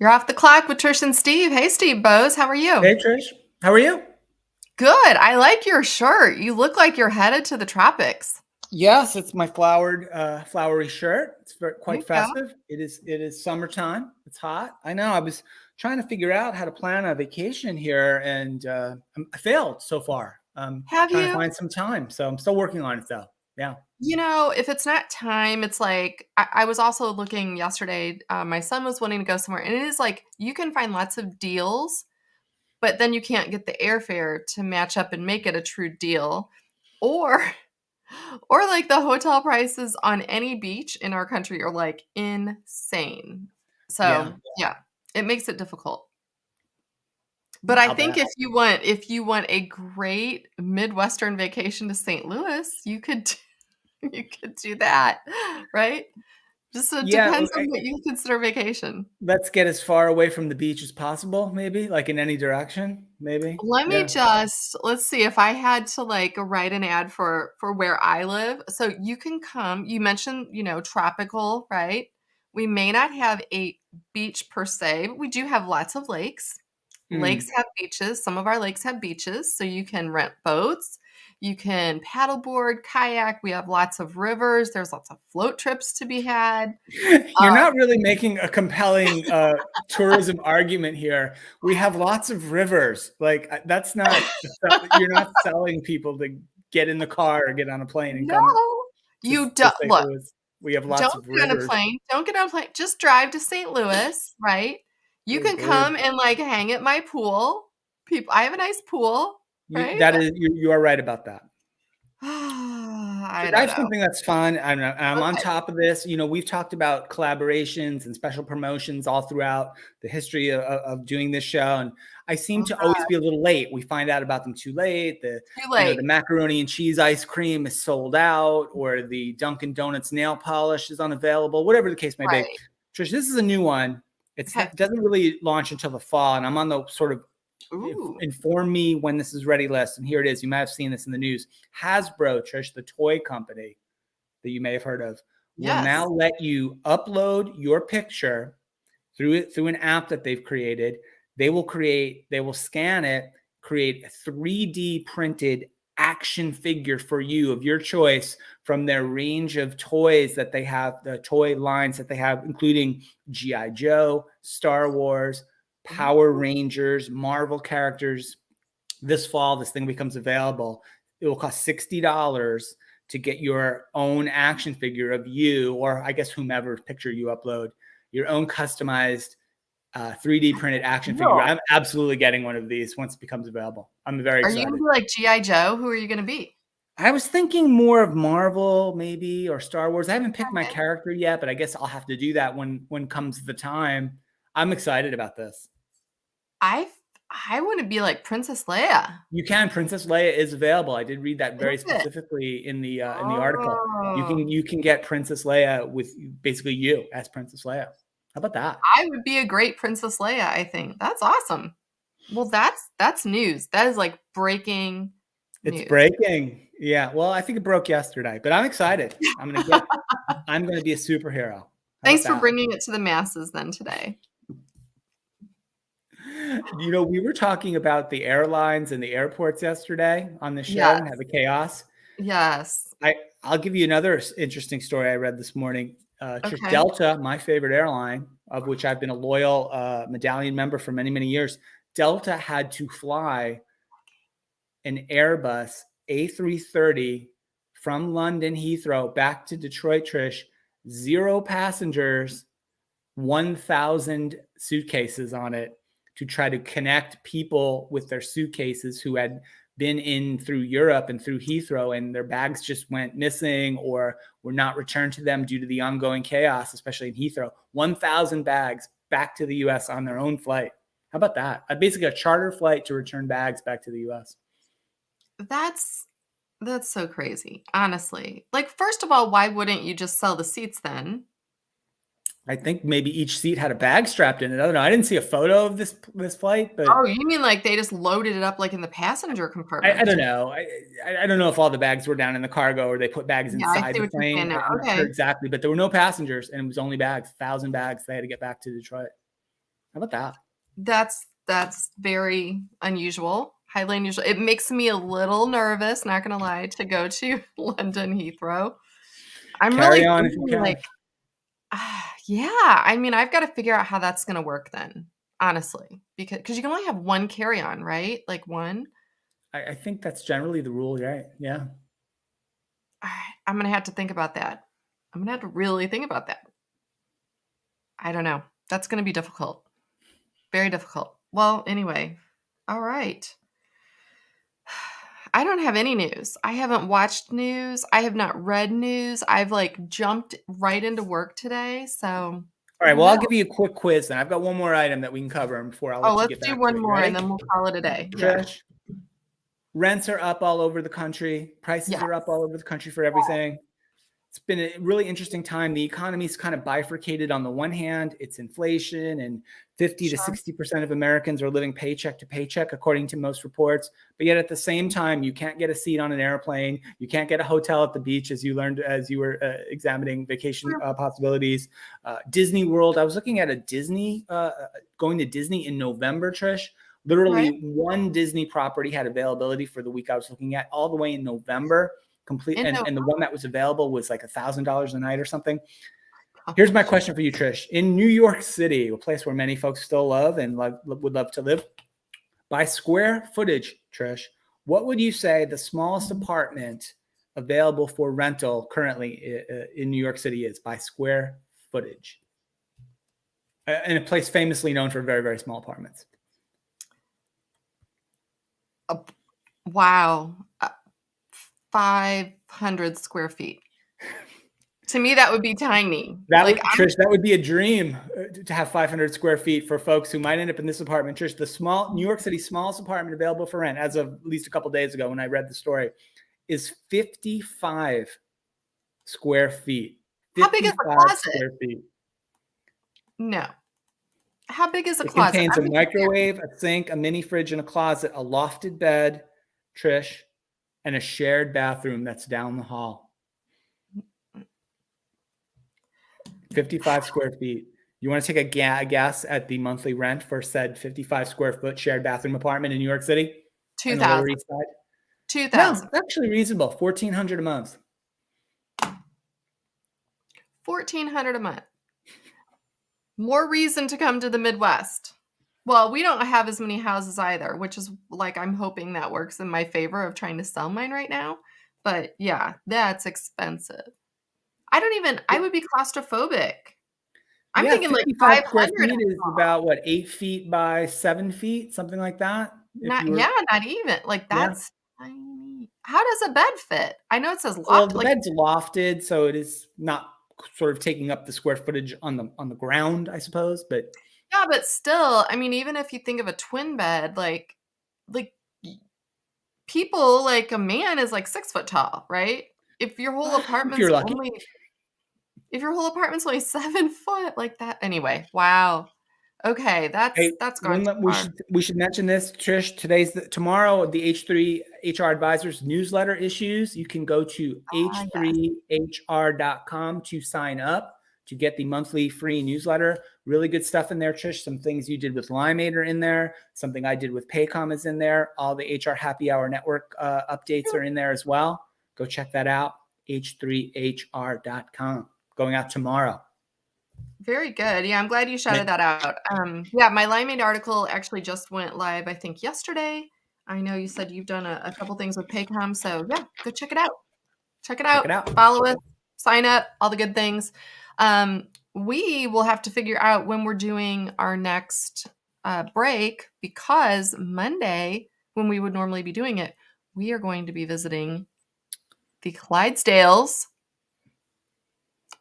You're off the clock with Trish and Steve. Hey, Steve Bose, how are you? Hey Trish, how are you? Good. I like your shirt. You look like you're headed to the tropics. Yes, it's my flowery shirt. It's There quite you go. festive. It is summertime. It's hot. I know. I was trying to figure out how to plan a vacation here, and I failed so far. Have Trying to you? find some time, so I'm still working on it though. Yeah. If it's not time, it's like I was also looking yesterday. My son was wanting to go somewhere, and it is like you can find lots of deals, but then you can't get the airfare to match up and make it a true deal. Or or like the hotel prices on any beach in our country are like insane. Yeah, So, yeah, it makes it difficult. But I I'll think bet. if you want a great Midwestern vacation to St. Louis, you could you could do that, right? Just it Yeah, depends on what you consider vacation. let's get as far away from the beach as possible. Maybe, like in any direction. Maybe. Yeah. Let's see if I had to like write an ad for where I live. So you can come. You mentioned, tropical, right? We may not have a beach per se, but we do have lots of lakes. Lakes Mm. have beaches. Some of our lakes have beaches, so you can rent boats. You can paddleboard, kayak. We have lots of rivers. There's lots of float trips to be had. You're not really making a compelling tourism argument here. We have lots of rivers. Like that's not you're not selling people to get in the car or get on a plane and No, come to, you to don't St. look. Louis. We have lots Don't of get on a rivers. plane. Don't get on a plane. Just drive to St. Louis, right? You Good can Lord. come and like hang at my pool. I have a nice pool, right? You are right about that. I But I don't have know. something that's fun. I'm on Okay. top of this. We've talked about collaborations and special promotions all throughout the history of doing this show, and I seem to always be a little late. We find out about them too late. Too The late. macaroni and cheese ice cream is sold out, or the Dunkin' Donuts nail polish is unavailable. Whatever the case may be. Right. Trish, this is a new one. Okay. It doesn't really launch until the fall, and I'm on the sort of Ooh. inform me when this is ready list. And here it is. You might have seen this in the news. Hasbro, Trish, the toy company that you may have heard of, will now Yes. let you upload your picture through an app that they've created. They will scan it, create a 3D printed action figure for you of your choice from their range of toys that they have, the toy lines that they have, including G.I. Joe, Star Wars, Power Ooh. Rangers, Marvel characters. This fall, this thing becomes available. It will cost $60 to get your own action figure of you, or I guess whomever picture you upload, your own customized 3D printed action figure. Cool. I'm absolutely getting one of these once it becomes available. I'm very Are you gonna excited. be like G.I. Joe? Who are you gonna be? I was thinking more of Marvel, maybe, or Star Wars. I haven't picked my Okay. character yet, but I guess I'll have to do that when comes the time. I'm excited about this. I I wanna be like Princess Leia. You can. Princess Leia is available. I did read that Is very it? specifically in the article. Oh. You can get Princess Leia with basically you as Princess Leia. How about that? I would be a great Princess Leia, I think. That's awesome. Well, that's news. That is like breaking It's news. breaking. Yeah. Well, I think it broke yesterday, but I'm excited. I'm gonna be a superhero. How about Thanks for that? bringing it to the masses then today. We were talking about the airlines and the airports yesterday on the show and Yes. have the chaos. Yes. I I'll give you another interesting story I read this morning. Okay. Delta, my favorite airline, of which I've been a loyal medallion member for many, many years. Delta had to fly an Airbus A330 from London Heathrow back to Detroit, Trish, 0 passengers, 1,000 suitcases on it to try to connect people with their suitcases who had been in through Europe and through Heathrow, and their bags just went missing or were not returned to them due to the ongoing chaos, especially in Heathrow. 1,000 bags back to the US on their own flight. How about that? Basically a charter flight to return bags back to the US. That's that's so crazy, honestly. Like, first of all, why wouldn't you just sell the seats then? I think maybe each seat had a bag strapped in it. I don't know. I didn't see a photo of this flight, but Oh, you mean like they just loaded it up like in the passenger I compartment? don't know. I don't know if all the bags were down in the cargo or they put bags Yeah, I inside see the what you're saying plane. now. I'm not sure Okay. exactly, but there were no passengers and it was only bags, 1,000 bags they had to get back to Detroit. How about that? That's very unusual, highly unusual. It makes me a little nervous, not gonna lie, to go to London Heathrow. I'm Carry really on if you thinking can. like, yeah, I mean, I've gotta figure out how that's gonna work then, honestly, because you can only have 1 carry-on, right? Like 1? I think that's generally the rule, right? Yeah. I'm gonna have to think about that. I'm gonna have to really think about that. I don't know. That's gonna be difficult. Very difficult. Well, anyway, all right. I don't have any news. I haven't watched news. I have not read news. I've like jumped right into work today. So All I right. don't Well, I'll know. give you a quick quiz then. I've got one more item that we can cover before I'll Oh, let you let's get do back to one it. You more and ready? then we'll call it a day. Yeah. Trish, rents are up all over the country. Prices Yeah. are up all over the country for everything. It's been a really interesting time. The economy's kind of bifurcated. On the one hand, it's inflation, and 50 to Sure. 60% of Americans are living paycheck to paycheck, according to most reports. But yet at the same time, you can't get a seat on an airplane. You can't get a hotel at the beach, as you learned as you were examining vacation Sure. possibilities. Disney World, I was looking at going to Disney in November, Trish. Right. Literally one Disney property had availability for the week I was looking at all the way in November complete, And no and the one that was available was like $1,000 a night or something. Here's my gosh. question for you, Trish. In New York City, a place where many folks still love and would love to live, by square footage, Trish, what would you say the smallest apartment available for rental currently in New York City is by square footage? In a place famously known for very, very small apartments. Wow. 500 square feet. To me, that would be tiny. That Like would, Trish, that would be a dream to have 500 square feet for folks who might end up in this apartment. Trish, the small New York City smallest apartment available for rent, as of at least a couple of days ago when I read the story, is 55 square feet. how big is a 55 closet? square feet. No. How big is a It closet? contains I'm a gonna be microwave, a sink, a mini fridge, and a closet, a lofted bed, Trish, and a shared bathroom that's down the hall. 55 square feet. You want to take a guess at the monthly rent for said 55 square foot shared bathroom apartment in New York City and the Lower 2,000. East Side? No, 2,000. actually reasonable. 1,400 a month. 1,400 a month. More reason to come to the Midwest. Well, we don't have as many houses either, which is like I'm hoping that works in my favor of trying to sell mine right now. But yeah, that's expensive. I would be claustrophobic. I'm Yeah, thinking like 55 square 500 feet is is small. about what, 8 feet by 7 feet, something like that. If Not you were, yeah, not even. Like yeah. that's tiny. How does a bed fit? I know it says Well, loft. the Like bed's lofted, so it is not sort of taking up the square footage on the ground, I suppose. But yeah, but still, I mean, even if you think of a twin bed, like people like a man is like 6 foot tall, right? If your whole if apartment's you're lucky. only if your whole apartment's only 7 foot, like that. Anyway, wow. Okay, Hey, that's gone one too that far. we should mention this, Trish. Tomorrow the H3 HR Advisors newsletter issues. You can go to Ah, yes. h3hr.com to sign up to get the monthly free newsletter. Really good stuff in there, Trish. Some things you did with Limeade are in there. Something I did with Paycom is in there. All the HR Happy Hour Network updates are in there as well. Go check that out. h3hr.com. Going out tomorrow. Very good. Yeah, I'm glad you shouted that out. Yeah, my Limeade article actually just went live, I think, yesterday. I know you said you've done a couple things with Paycom, so yeah, go check it out. Check it Check out. it out. Follow us, sign up, all the good things. We will have to figure out when we're doing our next break because Monday, when we would normally be doing it, we are going to be visiting the Clydesdales.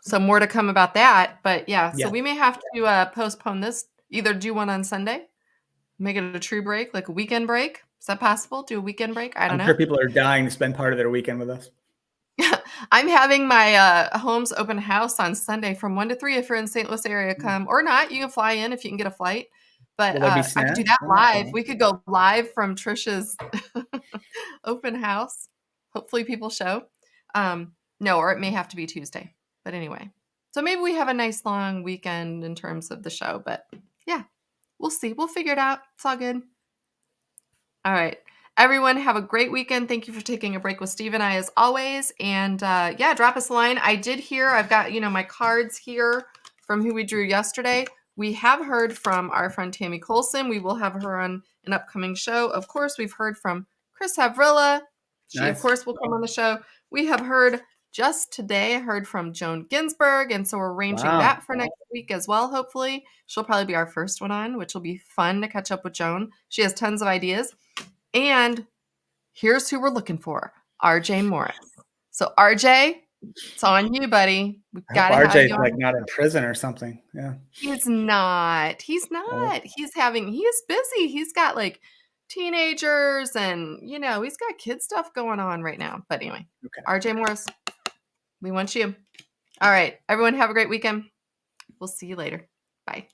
So more to come about that. But yeah, so Yes. we may have to postpone this. Either do one on Sunday, make it a true break, like a weekend break. Is that possible? Do a weekend break? I don't I'm sure know. people are dying to spend part of their weekend with us. I'm having my home's open house on Sunday from 1 to 3 if you're in the St. Louis area, come or not. You can fly in if you can get a flight. But Will there be I could do snacks? that I'm not live. going. We could go live from Trish's open house. Hopefully people show. No, or it may have to be Tuesday. But anyway. So maybe we have a nice long weekend in terms of the show. But yeah. We'll see. We'll figure it out. It's all good. All right. Everyone, have a great weekend. Thank you for taking a break with Steve and I, as always. And yeah, drop us a line. I did hear, I've got, my cards here from who we drew yesterday. We have heard from our friend Tammy Colson. We will have her on an upcoming show. Of course, we've heard from Chris Havrilla. She, of Nice. course, will come on the show. We have heard just today, I heard from Joan Ginsburg. And so we're arranging Wow. that for next week as well, hopefully. She'll probably be our first one on, which will be fun to catch up with Joan. She has tons of ideas. And here's who we're looking for, RJ Morris. So, RJ, it's on you, buddy. We've I hope got to have RJ's you like on. not in prison or something. Yeah. He's not. He's Oh, not. He is busy. He's got like teenagers and, he's got kid stuff going on right now. But anyway, okay. RJ Morris, we want you. All right. Everyone, have a great weekend. We'll see you later. Bye.